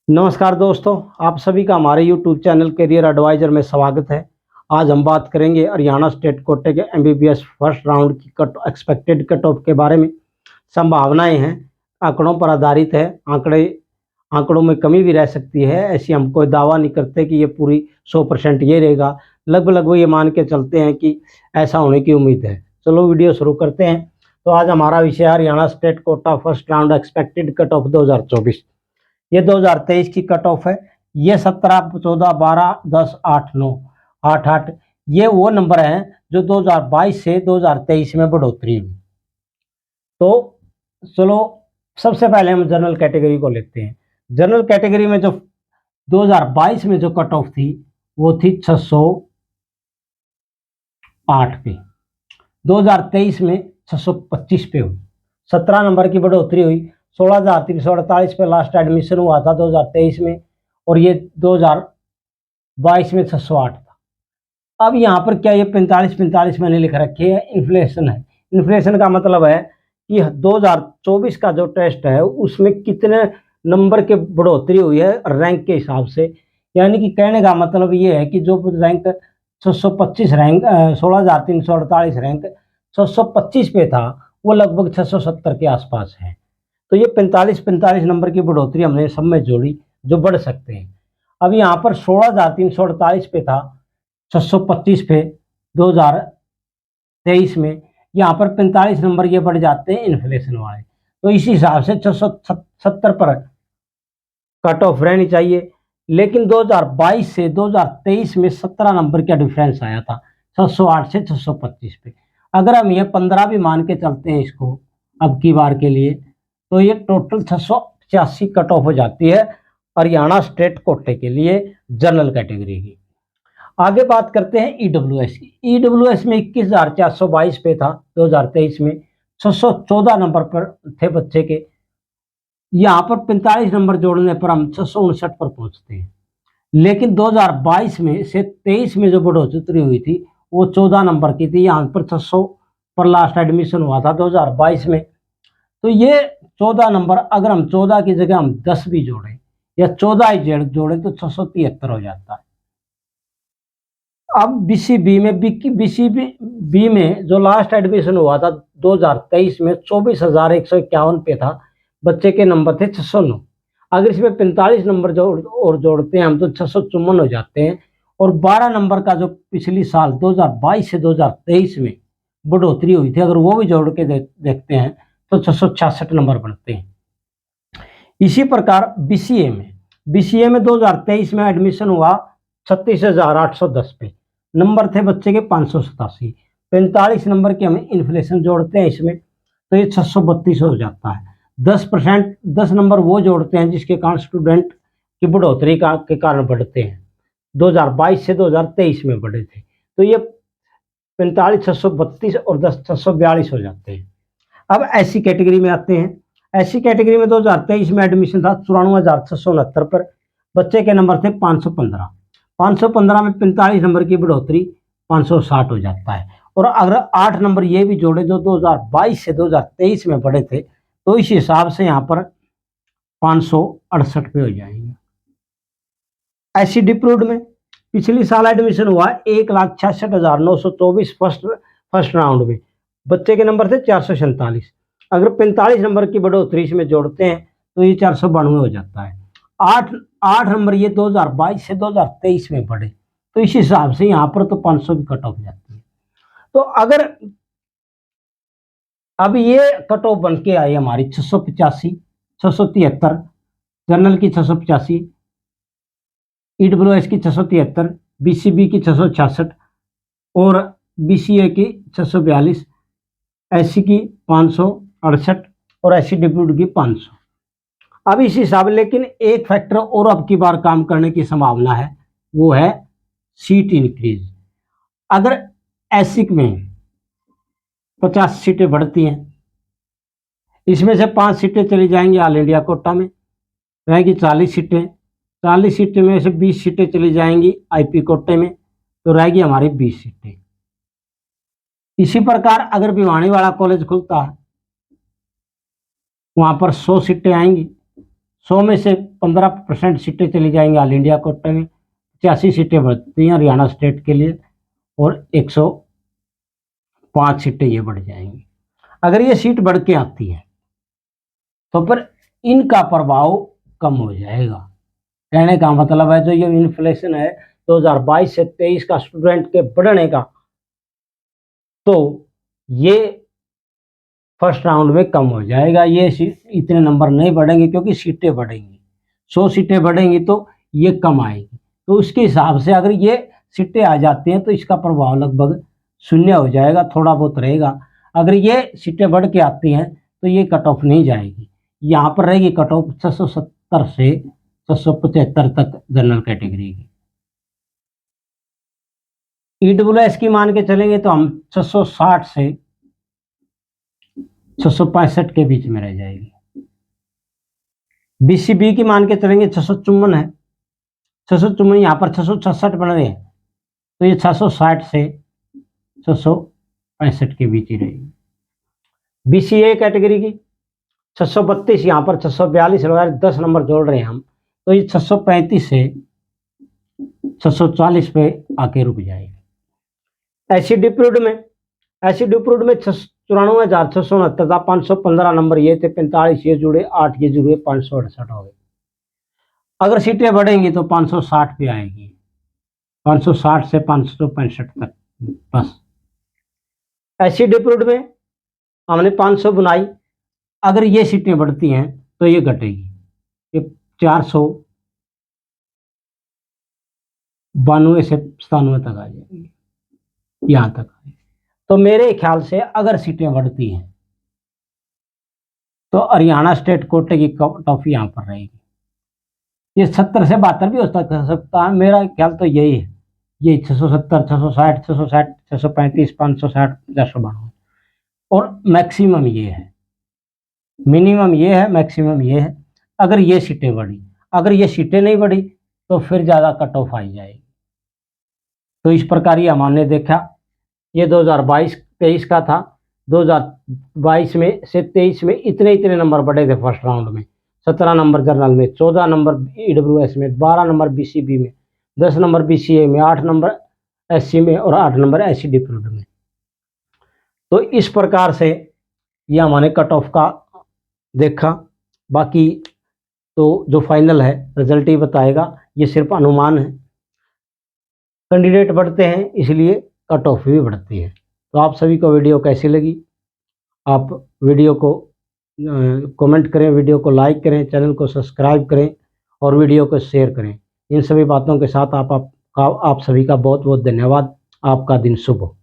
नमस्कार दोस्तों, आप सभी का हमारे YouTube चैनल करियर एडवाइज़र में स्वागत है। आज हम बात करेंगे हरियाणा स्टेट कोटे के एमबीबीएस फर्स्ट राउंड की एक्सपेक्टेड कट ऑफ के बारे में। संभावनाएं हैं, आंकड़ों पर आधारित है। आंकड़ों में कमी भी रह सकती है, ऐसी हम कोई दावा नहीं करते कि ये पूरी 100% ये रहेगा। लगभग वो ये मान के चलते हैं कि ऐसा होने की उम्मीद है। चलो वीडियो शुरू करते हैं। तो आज हमारा विषय है Haryana state quota first round expected cut off 2024। ये 2023 की कट ऑफ है। ये 17, 14, 12, 10, 8, 9, 8, 8 ये वो नंबर हैं जो 2022 से 2023 में बढ़ोतरी हुई। तो चलो सबसे पहले हम जनरल कैटेगरी को लेते हैं। जनरल कैटेगरी में जो 2022 में जो कट ऑफ थी वो थी 608 पे। 2023 में 625 पे हुई, 17 नंबर की बढ़ोतरी हुई। 16,348 पे लास्ट एडमिशन हुआ था 2023 में, और ये 2022 में 608 था। अब यहाँ पर क्या ये 45 मैंने लिख रखे है, इन्फ्लेशन है। इन्फ्लेशन का मतलब है कि 2024 का जो टेस्ट है उसमें कितने नंबर के बढ़ोतरी हुई है रैंक के हिसाब से। यानी कि कहने का मतलब ये है कि जो रैंक 625 रैंक 16,348 रैंक 625 पे था, वो लगभग 670 के आसपास है। तो ये 45 नंबर की बढ़ोतरी हमने सब में जोड़ी, जो बढ़ सकते हैं। अब यहाँ पर 16,348 पे था, 625 पे 2023 में, यहाँ पर 45 नंबर ये बढ़ जाते हैं इन्फ्लेशन वाले। तो इस हिसाब से 670 पर कट ऑफ रहनी चाहिए। लेकिन 2022 से 2023 में 17 नंबर का डिफरेंस आया था, 608 से 625 पे। अगर हम ये 15 भी मान के चलते हैं इसको अब की बार के लिए, तो ये टोटल 685 कट ऑफ हो जाती है हरियाणा स्टेट कोटे के लिए जनरल कैटेगरी की। आगे बात करते हैं ईडब्ल्यूएस की। ईडब्ल्यूएस में 21,422 पे था 2023 में, 614 नंबर पर थे बच्चे के। यहाँ पर 45 नंबर जोड़ने पर हम 659 पर पहुंचते हैं। लेकिन 2022 में से 23 में जो बढ़ोतरी हुई थी वो 14 नंबर की थी। यहाँ पर 600 पर लास्ट एडमिशन हुआ था 2022 में। तो ये 14 नंबर, अगर हम 14 की जगह हम 10 भी जोड़ें या 14 ही जोड़े तो 673 हो जाता है। अब बीसीबी में जो लास्ट एडमिशन हुआ था 2023 में 24,151 पे था, बच्चे के नंबर थे 609। अगर इसमें 45 नंबर जोड़ते हैं हम तो 654 हो जाते हैं। और 12 नंबर का जो पिछली साल 2022 से 2023 में बढ़ोतरी हुई थी, अगर वो भी जोड़ के देखते हैं तो 666 नंबर बनते हैं। इसी प्रकार बीसीए में 2023 में एडमिशन हुआ 36,810 पे, नंबर थे बच्चे के 587। 45 नंबर के हमें इन्फ्लेशन जोड़ते हैं इसमें तो ये 632 हो जाता है। 10% 10 नंबर वो जोड़ते हैं जिसके कारण स्टूडेंट की बढ़ोतरी के कारण बढ़ते हैं। 2022 से 2023 में बढ़े थे, तो ये 45 632 और 10 642 हो जाते हैं। अब ऐसी कैटेगरी में आते हैं। ऐसी कैटेगरी में 2023 में एडमिशन था 94,669 पर, बच्चे के नंबर थे 515। 515 में 45 नंबर की बढ़ोतरी 560 हो जाता है। और अगर 8 नंबर ये भी जोड़े जो 2022 से 2023 में बढ़े थे, तो इस हिसाब से यहाँ पर 568 पे हो जाएंगे। ऐसी डिप्रूड में पिछली साल एडमिशन हुआ 1,66,924 फर्स्ट राउंड में, बच्चे के नंबर थे 447। अगर 45 नंबर की बढ़ोतरी इसमें जोड़ते हैं तो ये 492 हो जाता है। 8 नंबर ये 2022 से 2023 में बढ़े, तो इस हिसाब से यहाँ पर तो 500 की कट ऑफ जाती है। तो अगर अब ये कट ऑफ बन के आई हमारी 685, 673, जनरल की 685, ईडब्ल्यूएस की 673, बीसीबी की 666 और बीसीए की 642, एससी की 568 और एससी डिप्यूट की 500। अब इस हिसाब, लेकिन एक फैक्टर और अब की बार काम करने की संभावना है, वो है सीट इंक्रीज। अगर एससी में 50 सीटें बढ़ती हैं, इसमें से 5 सीटें चली जाएंगी ऑल इंडिया कोटा में, रहेगी 40 सीटें। 40 सीटें में से 20 सीटें चली जाएंगी आईपी कोटे में, तो रहेगी हमारी 20 सीटें। इसी प्रकार अगर भिवानी वाला कॉलेज खुलता है, वहां पर 100 सीटें आएंगी। 100 में से 15% सीटें चली जाएंगी ऑल इंडिया कोटे में, 85 सीटें बढ़ती हैं हरियाणा स्टेट के लिए और 105 सीटें ये बढ़ जाएंगी। अगर ये सीट बढ़ के आती है तो फिर इनका प्रभाव कम हो जाएगा। कहने का मतलब है जो ये इन्फ्लेशन है 2022 से 23 का स्टूडेंट के बढ़ने का, तो ये फर्स्ट राउंड में कम हो जाएगा। ये इतने नंबर नहीं बढ़ेंगे क्योंकि सीटें बढ़ेंगी, 100 सीटें बढ़ेंगी तो ये कम आएगी। तो उसके हिसाब से अगर ये सीटें आ जाती हैं तो इसका प्रभाव लगभग शून्य हो जाएगा, थोड़ा बहुत रहेगा। अगर ये सीटें बढ़ के आती हैं तो ये कट ऑफ नहीं जाएगी, यहाँ पर रहेगी कट ऑफ 670 से 675 तक जनरल कैटेगरी की। ईडब्ल्यूएस की मान के चलेंगे तो हम 660 से 665 के बीच में रह जाएगी। बीसीबी की मान के चलेंगे 654 है, 654 यहाँ पर 666 बन रहे हैं तो ये 660 से 665 के बीच ही रहेगी। बीसीए कैटेगरी की 632 यहाँ पर 642 लगाए 10 नंबर जोड़ रहे हैं हम, तो ये 635 से 640 पे आके रुक जाएगी। ऐसी डिप्यूड में 94,669 था, 515 नंबर ये थे, 45 ये जुड़े, 8 ये जुड़े, 568 हो गए। अगर सीटें बढ़ेंगी तो 560 पे आएगी, 560 से 565 तक बस। ऐसी डिप्यूड में हमने 500 बनाई, अगर ये सीटें बढ़ती हैं तो ये घटेगी, ये 492 से 97 तक आ जाएगी, यहाँ तक आएगी। तो मेरे ख्याल से अगर सीटें बढ़ती हैं तो हरियाणा स्टेट कोटे की कट ऑफ यहाँ पर रहेगी। ये 70 से 72 भी हो सकता है, मेरा ख्याल तो यही है, ये 670, 660, 660, 635, 560, 492 और मैक्सिमम ये है, मिनिमम ये है, मैक्सिमम ये है। अगर ये सीटें बढ़ी, अगर ये सीटें नहीं बढ़ी तो फिर ज़्यादा कट ऑफ आई जाएगी। तो इस प्रकार ये हमने देखा, ये 2022-23 का था। 2022 में से 23 में इतने नंबर बढ़े थे फर्स्ट राउंड में, 17 नंबर जनरल में, 14 नंबर ईडब्ल्यूएस में, 12 नंबर बीसीबी में, 10 नंबर बीसीए में, 8 नंबर एससी में और 8 नंबर एससी डिप्यूड में। तो इस प्रकार से ये हमने कट ऑफ का देखा। बाकी तो जो फाइनल है रिजल्ट ही बताएगा, ये सिर्फ अनुमान है। कैंडिडेट बढ़ते हैं इसलिए कट ऑफ भी बढ़ती है। तो आप सभी को वीडियो कैसी लगी, आप वीडियो को कमेंट करें, वीडियो को लाइक करें, चैनल को सब्सक्राइब करें और वीडियो को शेयर करें। इन सभी बातों के साथ आप सभी का बहुत बहुत धन्यवाद। आपका दिन शुभ हो।